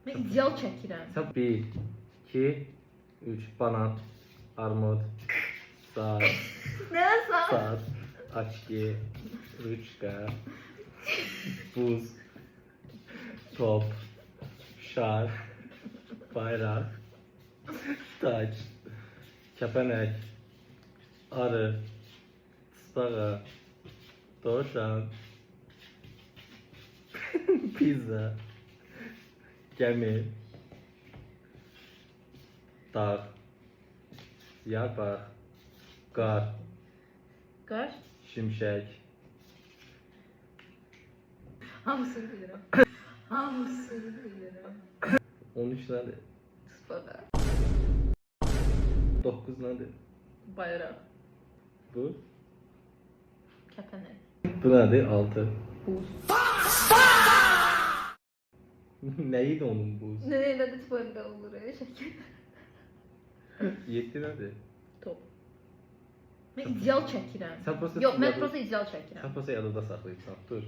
Mən ideal çəkirəm. Sən 1, 2, 3. Banan, armud, saat, Nə yazar? saat, açki, rüçka, buz, top, şar, bayraq, taç, kəpənək, arı, tısbağa, dovşan, pizza, gəmi, dağ, yarpaq, qar, Qar. şimşək, Hamısını bilirəm. Hamısını bilirəm. 13 nədir? Tısbağa. 9 nədir? Bayraq. Bu? Kəpənək. Bu nədir? 6. Buz. Nə idi onun buz? Nə elədi böyle olur şəkil. 7 nədir? Top. Mən ideal çəkirəm. Sən prosta Yox, mən yadda- prosta ideal çəkirəm. Sən prosta yadında saxlayırsan. Dur.